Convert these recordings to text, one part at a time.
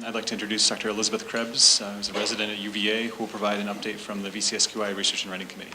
I'd like to introduce Dr. Elizabeth Krebs, who's a resident at UVA, who will provide an update from the VCSQI Research and Writing Committee.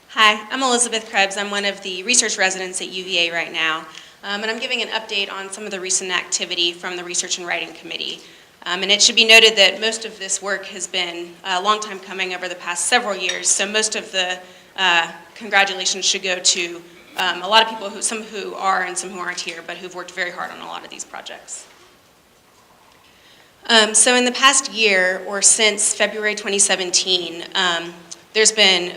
Hi, I'm Elizabeth Krebs. I'm one of the research residents at UVA right now, and I'm giving an update on some of the recent activity from the Research and Writing Committee. And it should be noted that most of this work has been a long time coming over the past several years, so most of the congratulations should go to a lot of people, some who are and some who aren't here, but who've worked very hard on a lot of these projects. So in the past year, or since February 2017, there's been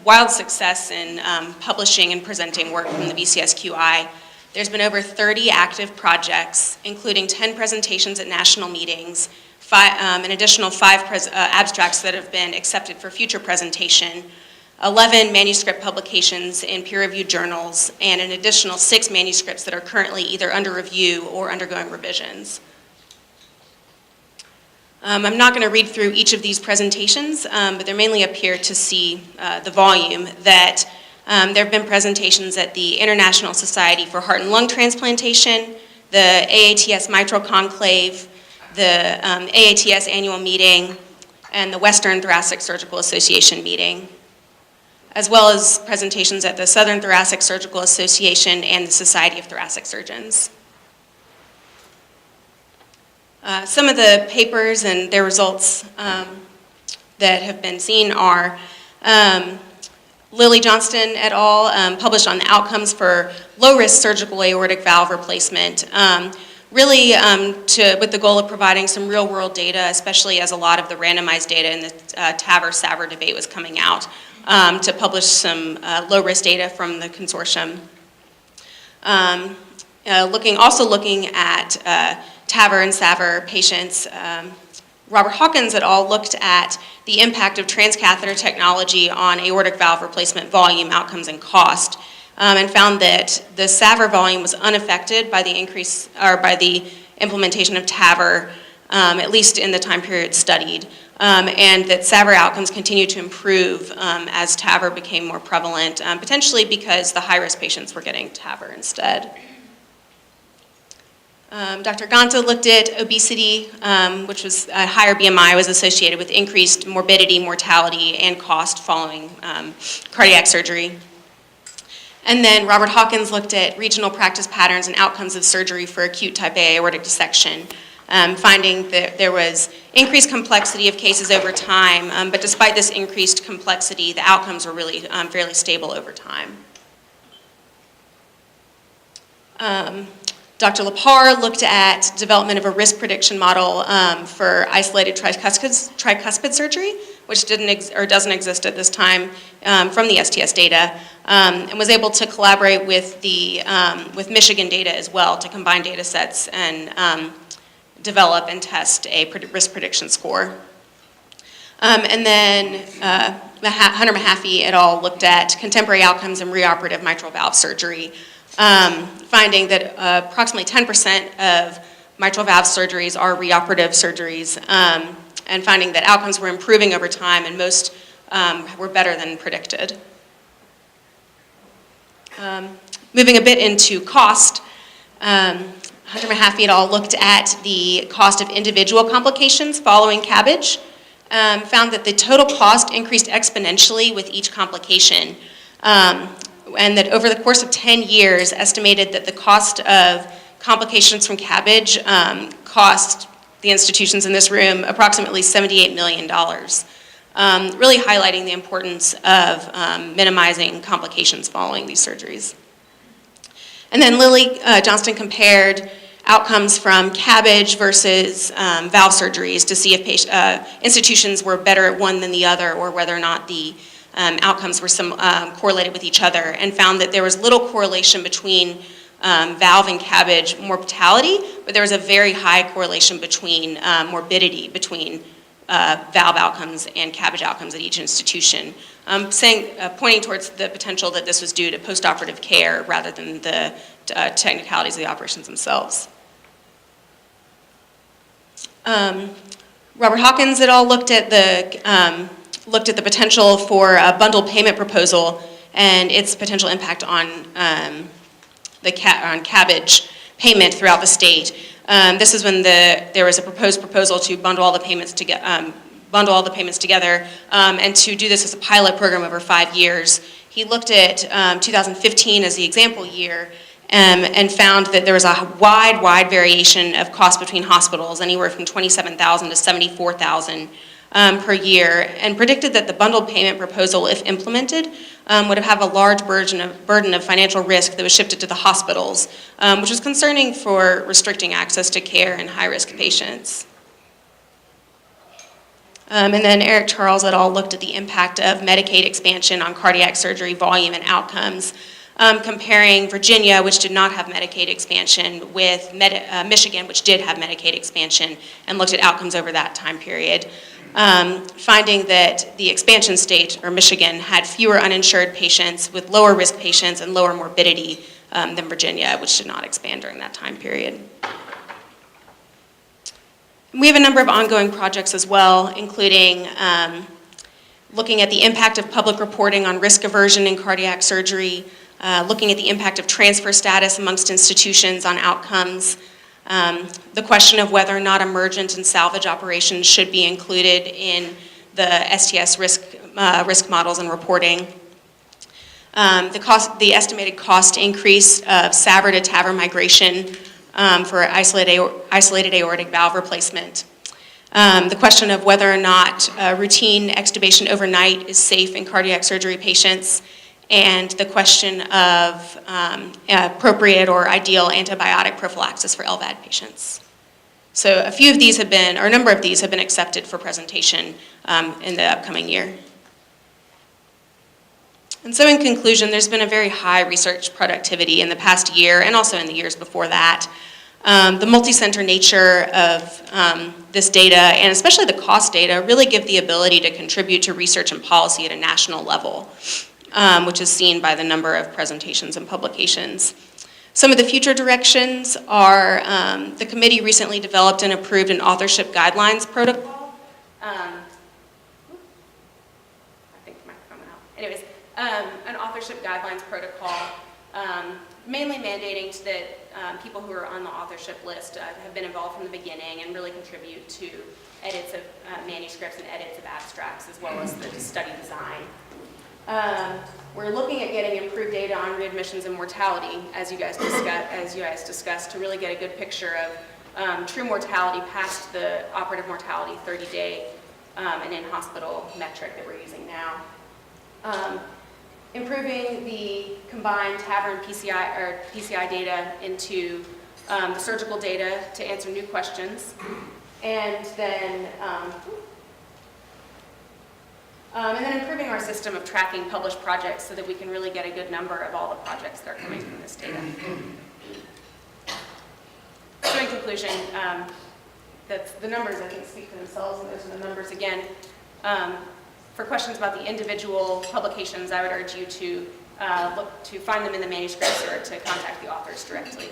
wild success in publishing and presenting work from the VCSQI. There's been over 30 active projects, including 10 presentations at national meetings, an additional 5 abstracts that have been accepted for future presentation, 11 manuscript publications in peer-reviewed journals, and an additional 6 manuscripts that are currently either under review or undergoing revisions. I'm not going to read through each of these presentations, but they're mainly up here to see the volume that there have been presentations at the International Society for Heart and Lung Transplantation, the AATS Mitral Conclave, the AATS Annual Meeting, and the Western Thoracic Surgical Association meeting, as well as presentations at the Southern Thoracic Surgical Association and the Society of Thoracic Surgeons. Some of the papers and their results that have been seen are Lily Johnston et al. Published on the outcomes for low-risk surgical aortic valve replacement, really with the goal of providing some real-world data, especially as a lot of the randomized data in the TAVR-SAVR debate was coming out, to publish some low-risk data from the consortium. Also looking at TAVR and SAVR patients, Robert Hawkins et al. Looked at the impact of transcatheter technology on aortic valve replacement volume, outcomes, and cost, and found that the SAVR volume was unaffected by the increase or by the implementation of TAVR, at least in the time period studied, and that SAVR outcomes continued to improve as TAVR became more prevalent, potentially because the high-risk patients were getting TAVR instead. Dr. Ganta looked at obesity, which was a higher BMI was associated with increased morbidity, mortality, and cost following cardiac surgery. And then Robert Hawkins looked at regional practice patterns and outcomes of surgery for acute type A aortic dissection, finding that there was increased complexity of cases over time, but despite this increased complexity, the outcomes were really fairly stable over time. Dr. Lepar looked at development of a risk prediction model for isolated tricuspid surgery, which doesn't exist at this time from the STS data, and was able to collaborate with with Michigan data as well to combine data sets and develop and test a risk prediction score. And then Hunter Mahaffey et al. Looked at contemporary outcomes in reoperative mitral valve surgery, finding that approximately 10% of mitral valve surgeries are reoperative surgeries, and finding that outcomes were improving over time and most were better than predicted. Moving a bit into cost, Hunter Mahaffey et al. Looked at the cost of individual complications following Cabbage, found that the total cost increased exponentially with each complication, and that over the course of 10 years, estimated that the cost of complications from Cabbage cost the institutions in this room approximately $78 million, really highlighting the importance of minimizing complications following these surgeries. And then Lily Johnston compared outcomes from Cabbage versus valve surgeries to see if institutions were better at one than the other, or whether or not the outcomes were correlated with each other, and found that there was little correlation between valve and Cabbage mortality, but there was a very high correlation between morbidity between Valve outcomes and Cabbage outcomes at each institution, pointing towards the potential that this was due to postoperative care rather than the technicalities of the operations themselves. Robert Hawkins et al. Looked at the potential for a bundled payment proposal and its potential impact on Cabbage payment throughout the state. This is when there was a proposed proposal to bundle all the payments together, and to do this as a pilot program over 5 years. He looked at 2015 as the example year, and found that there was a wide variation of cost between hospitals, anywhere from $27,000 to $74,000 per year, and predicted that the bundled payment proposal, if implemented, would have a large burden of financial risk that was shifted to the hospitals, which was concerning for restricting access to care in high-risk patients. And then Eric Charles et al. Looked at the impact of Medicaid expansion on cardiac surgery volume and outcomes, comparing Virginia, which did not have Medicaid expansion, with Michigan, which did have Medicaid expansion, and looked at outcomes over that time period, finding that the expansion state, or Michigan, had fewer uninsured patients with lower risk patients and lower morbidity than Virginia, which did not expand during that time period. We have a number of ongoing projects as well, including looking at the impact of public reporting on risk aversion in cardiac surgery, looking at the impact of transfer status amongst institutions on outcomes, the question of whether or not emergent and salvage operations should be included in the STS risk models and reporting, the estimated cost increase of SAVR to TAVR migration for isolated aortic valve replacement, the question of whether or not routine extubation overnight is safe in cardiac surgery patients, and the question of appropriate or ideal antibiotic prophylaxis for LVAD patients. So a few of these have been, or a number of these have been accepted for presentation in the upcoming year. And so in conclusion, there's been a very high research productivity in the past year and also in the years before that. The multi-center nature of this data, and especially the cost data, really give the ability to contribute to research and policy at a national level, which is seen by the number of presentations and publications. Some of the future directions are the committee recently developed and approved an Authorship Guidelines protocol. I think my microphone went out. Anyways, an Authorship Guidelines protocol, mainly mandating that people who are on the authorship list have been involved from the beginning and really contribute to edits of manuscripts and edits of abstracts, as well as the study design. We're looking at getting improved data on readmissions and mortality, as you guys discussed, to really get a good picture of true mortality past the operative mortality 30-day and in-hospital metric that we're using now. Improving the combined TAVR and PCI data into the surgical data to answer new questions, and then improving our system of tracking published projects so that we can really get a good number of all the projects that are coming from this data. So in conclusion, the numbers I think speak for themselves, and those are the numbers again. For questions about the individual publications, I would urge you to look to find them in the manuscripts or to contact the authors directly.